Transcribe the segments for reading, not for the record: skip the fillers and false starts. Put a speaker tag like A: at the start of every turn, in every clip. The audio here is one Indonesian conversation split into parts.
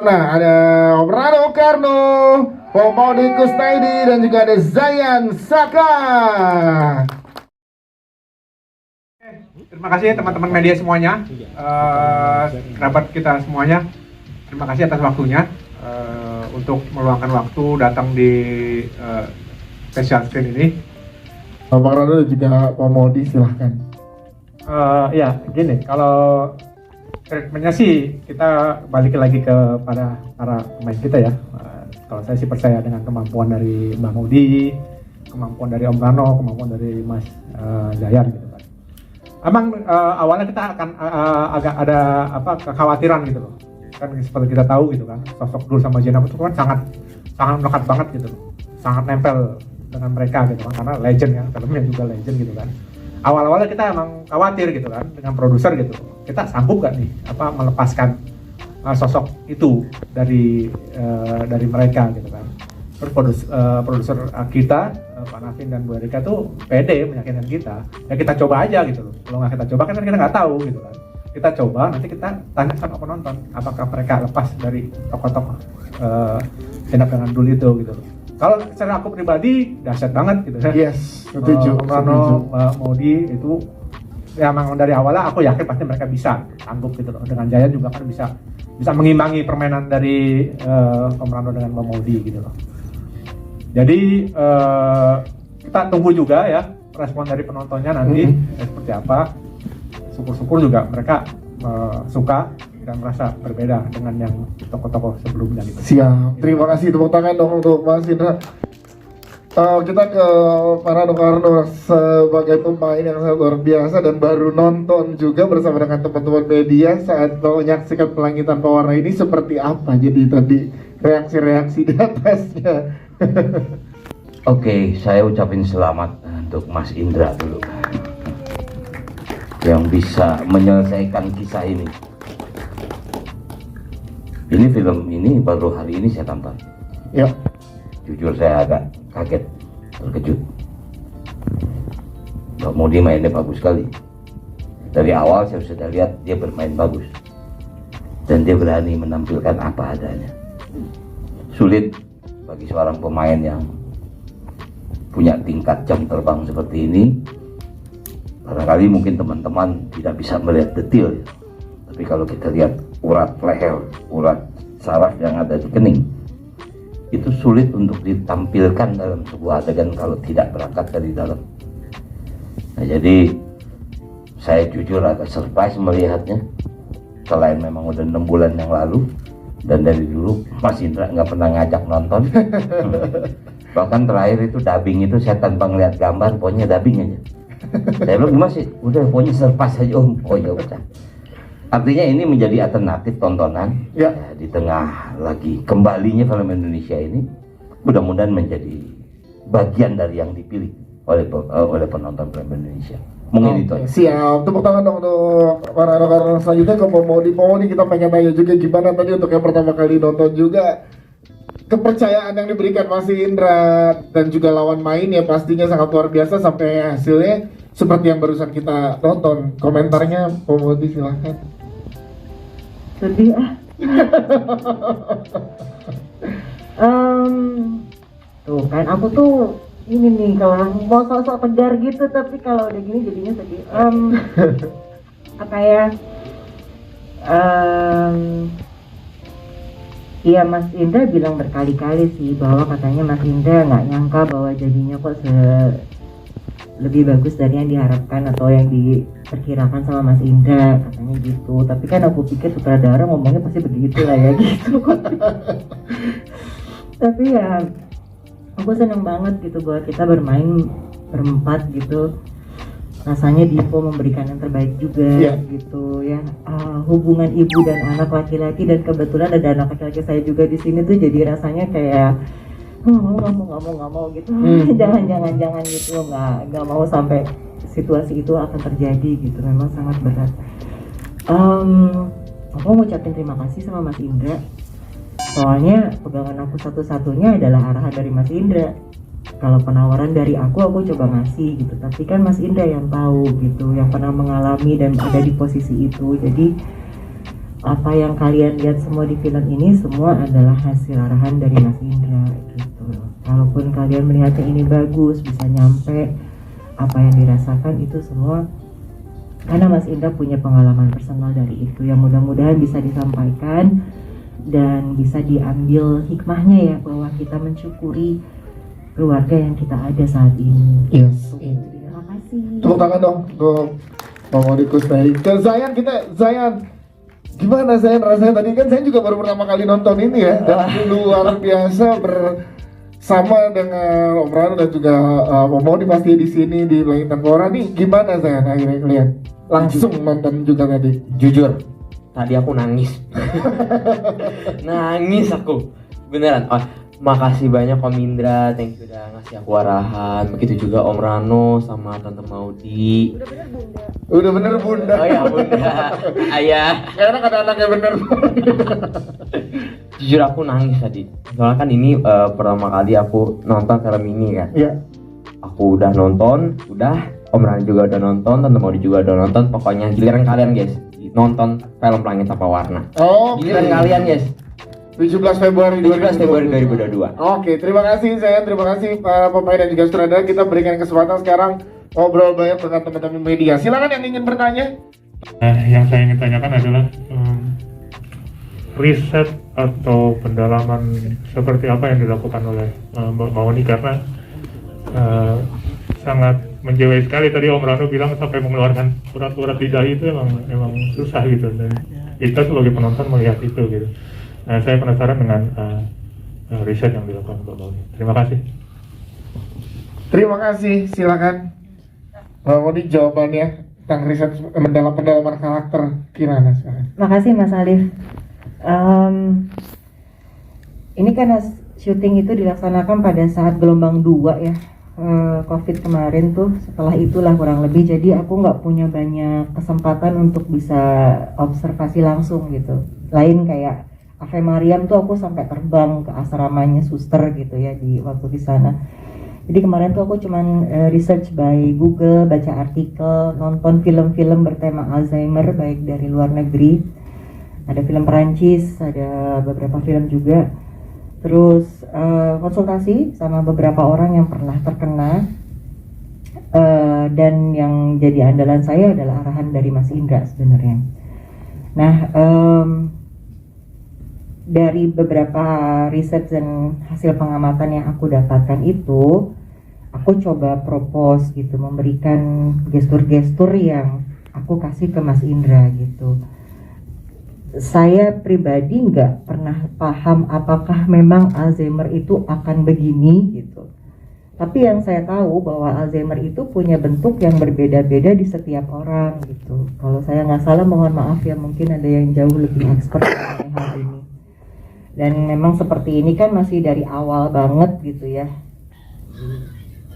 A: Nah, ada Rano Karno, Pomodi Kustaidi, dan juga ada Zayan Saka.
B: Terima kasih teman-teman media semuanya, kerabat kita semuanya. Terima kasih atas waktunya untuk meluangkan waktu datang di special screen ini.
A: Bang Rano dan juga Pomodi, silahkan.
B: Ya, gini, kalau treatmentnya sih kita balik lagi kepada para pemain kita ya. Kalau saya sih percaya dengan kemampuan dari Mbak Modi, kemampuan dari Om Rano, kemampuan dari Mas Zayan gitu kan. Emang awalnya kita akan agak ada kekhawatiran gitu loh. Kan seperti kita tahu gitu kan, sosok Dul sama Jenab itu kan sangat melekat banget gitu loh. Sangat nempel dengan mereka gitu kan, karena legend ya, filmnya juga legend gitu kan. Awal-awalnya kita emang khawatir gitu kan dengan produser gitu, kita sanggup gak nih melepaskan sosok itu dari mereka gitu kan. Terus produser kita Pak Navin dan Bu Erika tuh pede meyakinkan kita, ya kita coba aja gitu loh. Kalau nggak kita coba kan kita nggak tahu gitu kan. Kita coba, nanti kita tanya sama penonton apakah mereka lepas dari tokoh-tokoh Jenab dengan Dul itu gitu loh. Kalau secara aku pribadi dahsyat banget gitu ya.
A: Yes, setuju.
B: Rano, Modi itu ya memang dari awalnya aku yakin pasti mereka bisa sanggup gitu loh. Dengan Jaya juga kan bisa mengimbangi permainan dari Om Rano dengan Mbak Modi gitu loh. Jadi kita tunggu juga ya respon dari penontonnya nanti seperti apa. Syukur-syukur juga mereka suka dan merasa berbeda dengan yang tokoh-tokoh sebelumnya gitu.
A: Siap, terima kasih, tepuk tangan dong untuk Mas Indra. Kita ke para Karno sebagai pemain yang sangat luar biasa dan baru nonton juga bersama dengan teman-teman media saat menyaksikan Pelangitan Pewarna ini seperti apa jadi tadi reaksi-reaksi di atasnya.
C: Oke, saya ucapin selamat untuk Mas Indra dulu yang bisa menyelesaikan kisah ini. Ini film ini baru hari ini saya tonton.
A: Ya.
C: Jujur saya agak kaget, terkejut. Mbak Modi mainnya bagus sekali. Dari awal saya sudah lihat dia bermain bagus. Dan dia berani menampilkan apa adanya. Sulit bagi seorang pemain yang punya tingkat jam terbang seperti ini. Barangkali mungkin teman-teman tidak bisa melihat detail ya. Tapi kalau kita lihat urat leher, urat saraf yang ada di kening, itu sulit untuk ditampilkan dalam sebuah adegan kalau tidak berangkat dari dalam. Nah, jadi saya jujur agak surprise melihatnya. Selain memang udah 6 bulan yang lalu, dan dari dulu Mas Indra nggak pernah ngajak nonton. Bahkan terakhir itu dubbing itu saya tanpa ngeliat gambar, pokoknya dubbing aja. Saya bilang gimana sih? Udah pokoknya surprise aja om. Oh ya udah. Artinya ini menjadi alternatif tontonan ya, di tengah lagi kembalinya film Indonesia ini, mudah-mudahan menjadi bagian dari yang dipilih oleh penonton film Indonesia. Mungkin itu aja.
A: Siap, tepuk tangan dong untuk para rekan-rekan selanjutnya ke Pomodi. Kita pengen tanya juga gimana tadi untuk yang pertama kali nonton juga kepercayaan yang diberikan Mas Indra dan juga lawan main ya pastinya sangat luar biasa sampai hasilnya seperti yang barusan kita tonton. Komentarnya Pomodi silahkan.
D: Sedih tuh kan aku tuh ini nih kalau mau sosok tegar gitu tapi kalau udah gini jadinya sedih. Apa ya, iya Mas Indra bilang berkali-kali sih bahwa katanya Mas Indra nggak nyangka bahwa jadinya kok lebih bagus dari yang diharapkan atau yang diperkirakan sama Mas Indra, katanya gitu. Tapi kan aku pikir sutradara ngomongnya pasti begitu lah ya gitu. Tapi ya aku seneng banget gitu bahwa kita bermain berempat gitu. Rasanya Divo memberikan yang terbaik juga gitu ya. Hubungan ibu dan anak laki-laki, dan kebetulan ada anak laki-laki saya juga di sini tuh, jadi rasanya kayak nggak mau gitu. jangan gitu, nggak mau sampai situasi itu akan terjadi gitu. Memang sangat berat. Aku mau ucapin terima kasih sama Mas Indra, soalnya pegangan aku satu-satunya adalah arahan dari Mas Indra. Kalau penawaran dari aku coba ngasih gitu, tapi kan Mas Indra yang tahu gitu, yang pernah mengalami dan ada di posisi itu. Jadi apa yang kalian lihat semua di film ini semua adalah hasil arahan dari Mas Indra gitu. Kalaupun kalian melihatnya ini bagus, bisa nyampe apa yang dirasakan itu semua karena Mas Indra punya pengalaman personal dari itu yang mudah-mudahan bisa disampaikan dan bisa diambil hikmahnya ya, bahwa kita mensyukuri keluarga yang kita ada saat ini.
A: Yes.
D: Terima kasih.
A: Tepuk tangan dong untuk Bang Maudi Kusnadi. Ke Zayan, gimana Zayan rasanya? Tadi kan saya juga baru pertama kali nonton ini ya, dan luar biasa bersama dengan Om Rano dan juga Bang Maudi pasti di sini di Langit Tengkorak. Nih gimana Zayan akhirnya lihat langsung nonton juga tadi?
E: Jujur, tadi aku nangis. Nangis aku. Beneran. Makasih banyak Om Indra, thank you udah ngasih aku arahan. Begitu juga Om Rano sama Tante Maudi.
A: Udah bener bunda.
E: Oh ya bunda, ayah.
A: Karena kata anaknya bener.
E: Jujur aku nangis tadi. Soalnya kan ini pertama kali aku nonton film ini kan.
A: Iya.
E: Aku udah nonton, Om Rano juga udah nonton, Tante Maudi juga udah nonton. Pokoknya giliran kalian guys, nonton film Langit Tanpa Warna.
A: Oh.
E: Giliran kalian guys.
A: 17 Februari
E: 2022.
A: Oke, terima kasih saya, terima kasih para pemain dan juga sutradara. Kita berikan kesempatan sekarang ngobrol banyak dengan teman-teman media. Silakan yang ingin bertanya.
F: Yang saya ingin tanyakan adalah riset atau pendalaman seperti apa yang dilakukan oleh Mbak Maudi, karena sangat menjiwai sekali. Tadi Om Rano bilang sampai mengeluarkan urat-urat di dahi itu emang susah gitu, dan kita sebagai penonton melihat itu gitu. Nah, saya penasaran dengan riset yang dilakukan Mbak Maudi. Terima kasih.
A: Terima kasih, silakan. Maudi jawabannya tentang riset pendalaman karakter Kirana sekarang.
D: Makasih Mas Alif. Ini karena syuting itu dilaksanakan pada saat gelombang 2 ya, COVID kemarin tuh. Setelah itulah kurang lebih, jadi aku nggak punya banyak kesempatan untuk bisa observasi langsung gitu. Lain kayak Ave Mariam tuh aku sampai terbang ke asramanya suster gitu ya di waktu di sana. Jadi kemarin tuh aku cuman research by Google, baca artikel, nonton film-film bertema Alzheimer baik dari luar negeri. Ada film Perancis, ada beberapa film juga. Terus konsultasi sama beberapa orang yang pernah terkena. Dan yang jadi andalan saya adalah arahan dari Mas Indra sebenarnya. Nah, dari beberapa riset dan hasil pengamatan yang aku dapatkan itu, aku coba propose gitu, memberikan gestur-gestur yang aku kasih ke Mas Indra gitu. Saya pribadi nggak pernah paham apakah memang Alzheimer itu akan begini gitu. Tapi yang saya tahu bahwa Alzheimer itu punya bentuk yang berbeda-beda di setiap orang gitu. Kalau saya nggak salah, mohon maaf ya, mungkin ada yang jauh lebih expert mengenai hal ini. Dan memang seperti ini kan masih dari awal banget gitu ya.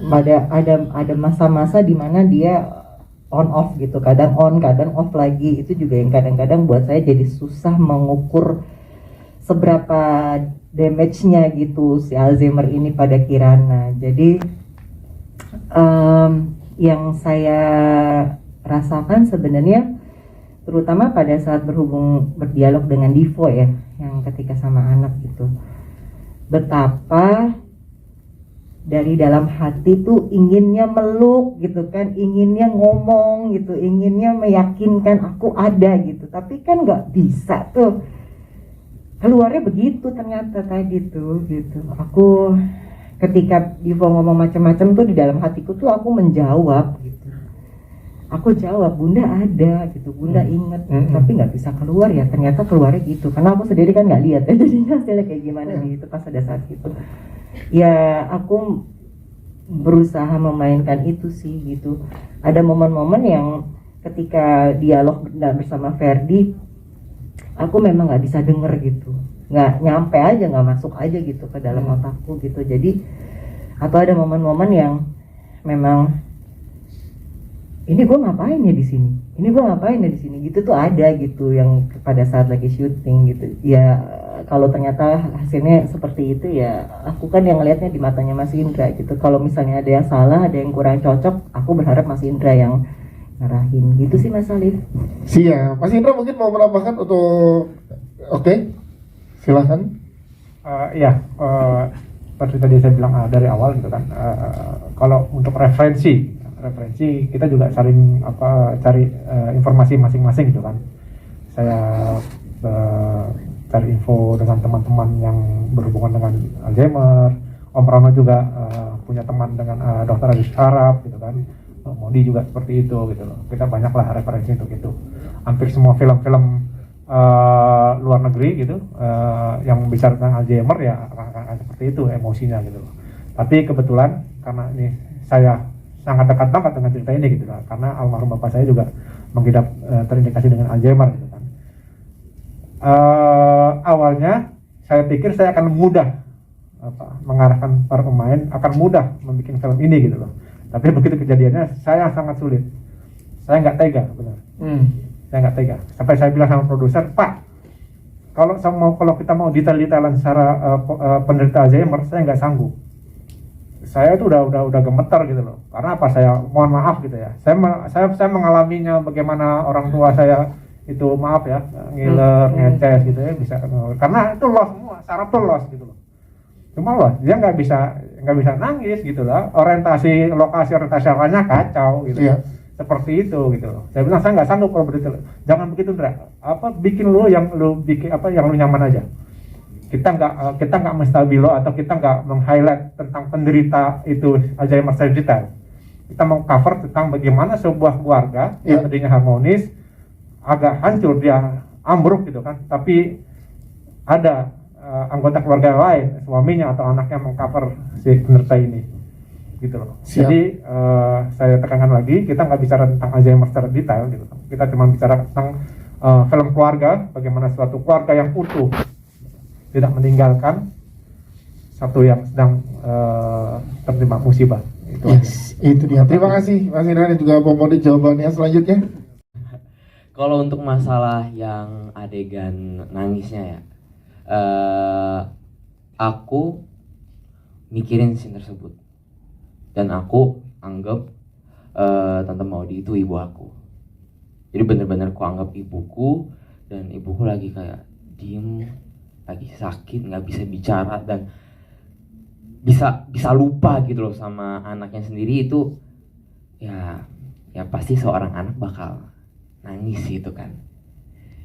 D: Ada masa-masa di mana dia on off gitu, kadang on, kadang off lagi. Itu juga yang kadang-kadang buat saya jadi susah mengukur seberapa damage-nya gitu si Alzheimer ini pada Kirana. Jadi yang saya rasakan sebenarnya, terutama pada saat berdialog dengan Divo ya, yang ketika sama anak gitu, betapa dari dalam hati tuh inginnya meluk gitu kan, inginnya ngomong gitu, inginnya meyakinkan aku ada gitu, tapi kan nggak bisa tuh, keluarnya begitu ternyata tadi tuh gitu. Aku ketika Divo ngomong macam-macam tuh di dalam hatiku tuh aku menjawab gitu. Aku jawab, Bunda ada gitu, Bunda inget, tapi nggak bisa keluar ya, ternyata keluarnya gitu. Karena aku sendiri kan nggak lihat ya, jadinya hasilnya kayak gimana gitu pas pada saat itu. Ya aku berusaha memainkan itu sih gitu. Ada momen-momen yang ketika dialog bersama Ferdi, aku memang nggak bisa denger gitu, nggak nyampe aja, nggak masuk aja gitu ke dalam otakku gitu. Jadi atau ada momen-momen yang memang ini gue ngapain ya di sini, ini gue ngapain ya di sini gitu tuh ada gitu, yang pada saat lagi syuting gitu ya. Kalau ternyata hasilnya seperti itu ya aku kan yang ngelihatnya di matanya Mas Indra gitu. Kalau misalnya ada yang salah, ada yang kurang cocok, aku berharap Mas Indra yang ngarahin gitu sih Mas Alif.
A: Siap. Mas Indra mungkin mau menambahkan untuk oke. Silahkan.
B: Seperti tadi saya bilang dari awal gitu kan, kalau untuk referensi kita juga saling cari informasi masing-masing gitu kan. Saya cari info dengan teman-teman yang berhubungan dengan Alzheimer. Om Rano juga punya teman dengan dokter hadis Arab gitu kan. Modi juga seperti itu gitu loh. Kita banyaklah referensi untuk itu. Hampir semua film-film luar negeri gitu yang bicara tentang Alzheimer ya akan seperti itu emosinya gitu loh. Tapi kebetulan karena ini saya sangat dekat banget dengan cerita ini gitu loh, karena almarhum bapak saya juga mengidap terindikasi dengan Alzheimer gitu kan. Awalnya saya pikir saya akan mudah mengarahkan para pemain, akan mudah membuat film ini gitu loh. Tapi begitu kejadiannya saya sangat sulit. Saya nggak tega benar. Saya nggak tega. Sampai saya bilang sama produser, Pak, kalau kita mau detail-detailan secara penderita Alzheimer, saya nggak sanggup. Saya itu udah gemeter gitu loh. Karena apa? Saya mohon maaf gitu ya. Saya mengalaminya bagaimana orang tua saya itu maaf ya, ngiler, ngeces gitu ya, bisa karena itu loss semua, saraf tuh loss gitu loh. Cuma loh, dia nggak bisa nangis gitu lah. Lokasi orientasi arahnya kacau gitu.
A: Iya.
B: Seperti itu gitu loh. Saya bilang saya nggak sanggup kalau begitu. Jangan begitu, Ndra. Bikin lu yang lu nyaman aja. Kita nggak menstabilo atau kita nggak meng-highlight tentang penderita itu Alzheimer secara detail. Kita mau cover tentang bagaimana sebuah keluarga yang tadinya harmonis agak hancur, dia ambruk gitu kan. Tapi ada anggota keluarga lain, suaminya atau anaknya mengcover si penderita ini. Gitu loh.
A: Siap.
B: Jadi saya tekankan lagi, kita nggak bicara tentang Alzheimer secara detail gitu. Kita cuma bicara tentang film keluarga, bagaimana suatu keluarga yang utuh tidak meninggalkan satu yang sedang tertimpa musibah. Itu aja.
A: Itu dia. Terima kasih Mas Indra dan juga Pak Modi jawabannya. Selanjutnya.
E: Kalau untuk masalah yang adegan nangisnya ya, aku mikirin scene tersebut. Dan aku anggap Tante Maudi itu ibu aku. Jadi bener-bener aku anggap ibuku, dan ibuku lagi kayak diem, lagi sakit, nggak bisa bicara, dan bisa lupa gitu loh sama anaknya sendiri. Itu ya pasti seorang anak bakal nangis gitu kan.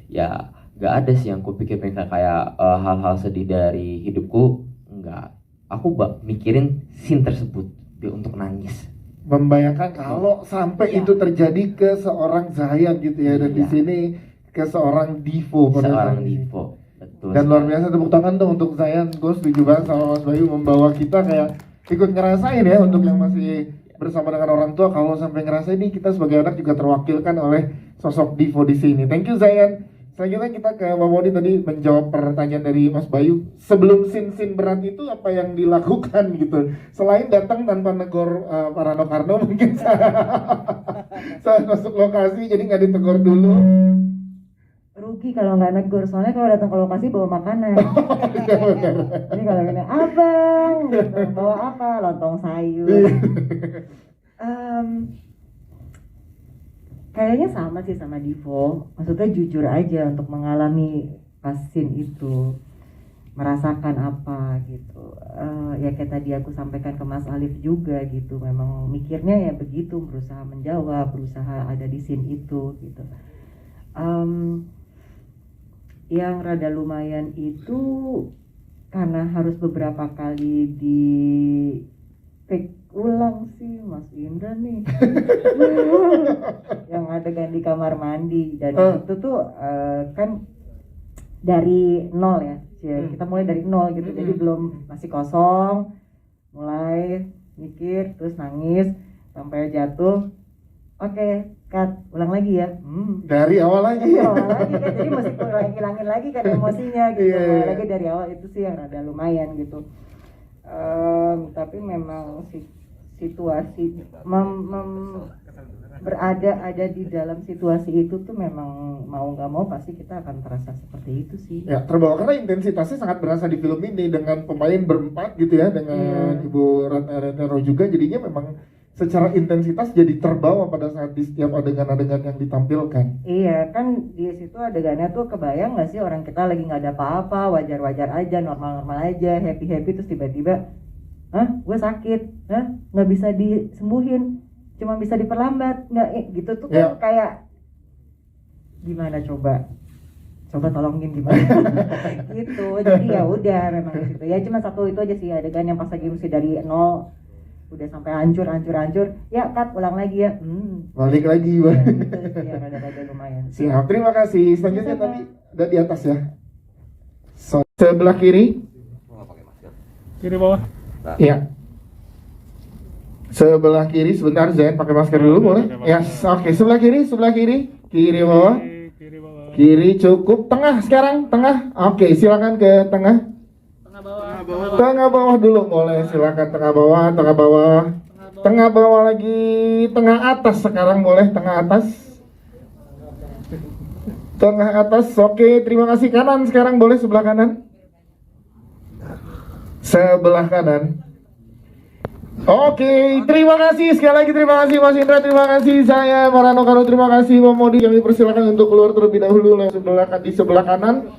E: Ya nggak ada sih yang kupikir kayak hal-hal sedih dari hidupku, nggak. Aku mikirin scene tersebut untuk nangis.
A: Membayangkan kalau sampai itu terjadi ke seorang Zayan gitu ya, dan di sini ke seorang Divo pada
E: Seorang
A: saat ini.
E: Divo, betul.
A: Dan luar biasa, tepuk tangan tuh untuk Zayan. Gue setuju banget sama Mas Bayu membawa kita kayak ikut ngerasain ya, untuk yang masih bersama dengan orang tua, kalau sampai ngerasain ini kita sebagai anak juga terwakilkan oleh sosok Divo di sini. Thank you Zayan. Selanjutnya kita ke Mbak Modi tadi menjawab pertanyaan dari Mas Bayu. Sebelum scene berat itu apa yang dilakukan gitu? Selain datang tanpa negor Pak Rano Karno, mungkin saya masuk lokasi jadi nggak ditegur dulu.
D: Rugi kalau nggak negur, soalnya kalau datang ke lokasi bawa makanan. Ini kalau gini, abang, gitu, bawa apa? Lontong sayur. Kayaknya sama sih sama Divo, maksudnya jujur aja untuk mengalami pasien itu, merasakan apa gitu. Ya kayak tadi aku sampaikan ke Mas Alif juga gitu, memang mikirnya ya begitu, berusaha menjawab, berusaha ada di scene itu gitu. Yang rada lumayan itu karena harus beberapa kali di take ulang sih Mas Indra nih. Yang adegan di kamar mandi, dan itu tuh kan dari nol ya, kita mulai dari nol gitu, jadi belum, masih kosong, mulai mikir terus nangis sampai jatuh. Oke, cut, ulang lagi ya.
A: Dari awal lagi.
D: Dari awal lagi kan, jadi mesti hilangin lagi kan emosinya gitu. Mulai lagi dari awal, itu sih yang rada lumayan gitu. Tapi memang situasi berada di dalam situasi itu tuh memang mau nggak mau pasti kita akan terasa seperti itu sih.
A: Ya, terbawa karena intensitasnya sangat berasa di film ini dengan pemain berempat gitu ya, dengan Ibu Ratna Retero juga, jadinya memang secara intensitas jadi terbawa pada saat di setiap adegan-adegan yang ditampilkan.
D: Iya kan di situ adegannya tuh kebayang nggak sih orang kita lagi nggak ada apa-apa, wajar-wajar aja, normal-normal aja, happy-happy, terus tiba-tiba, gue sakit, nggak bisa disembuhin, cuma bisa diperlambat, nggak gitu tuh kan kayak gimana coba tolongin gimana gitu. Jadi ya udah memang gitu ya, cuma satu itu aja sih adegan yang pas lagi mesti dari nol udah sampai hancur ya cut ulang lagi ya
A: Balik lagi,
D: ya, gitu, ya rada-rada lumayan.
A: Siap, terima kasih. Selanjutnya tadi ada di atas ya. Sebelah kiri.
F: Kiri bawah.
A: Iya. Sebelah kiri sebentar Zen, pakai masker dulu boleh? Ya, oke. Sebelah kiri. Kiri bawah. Kiri cukup. Tengah sekarang, tengah. Oke, silakan ke tengah. Tengah bawah dulu boleh, silakan tengah bawah. Tengah bawah lagi, tengah atas sekarang boleh, tengah atas. Oke, terima kasih. Kanan sekarang boleh, sebelah kanan. Sebelah kanan. Oke, terima kasih sekali lagi, terima kasih Mas Indra, terima kasih saya Marano Kano, terima kasih Bang Modi. Kami persilakan untuk keluar terlebih dahulu di sebelah kanan.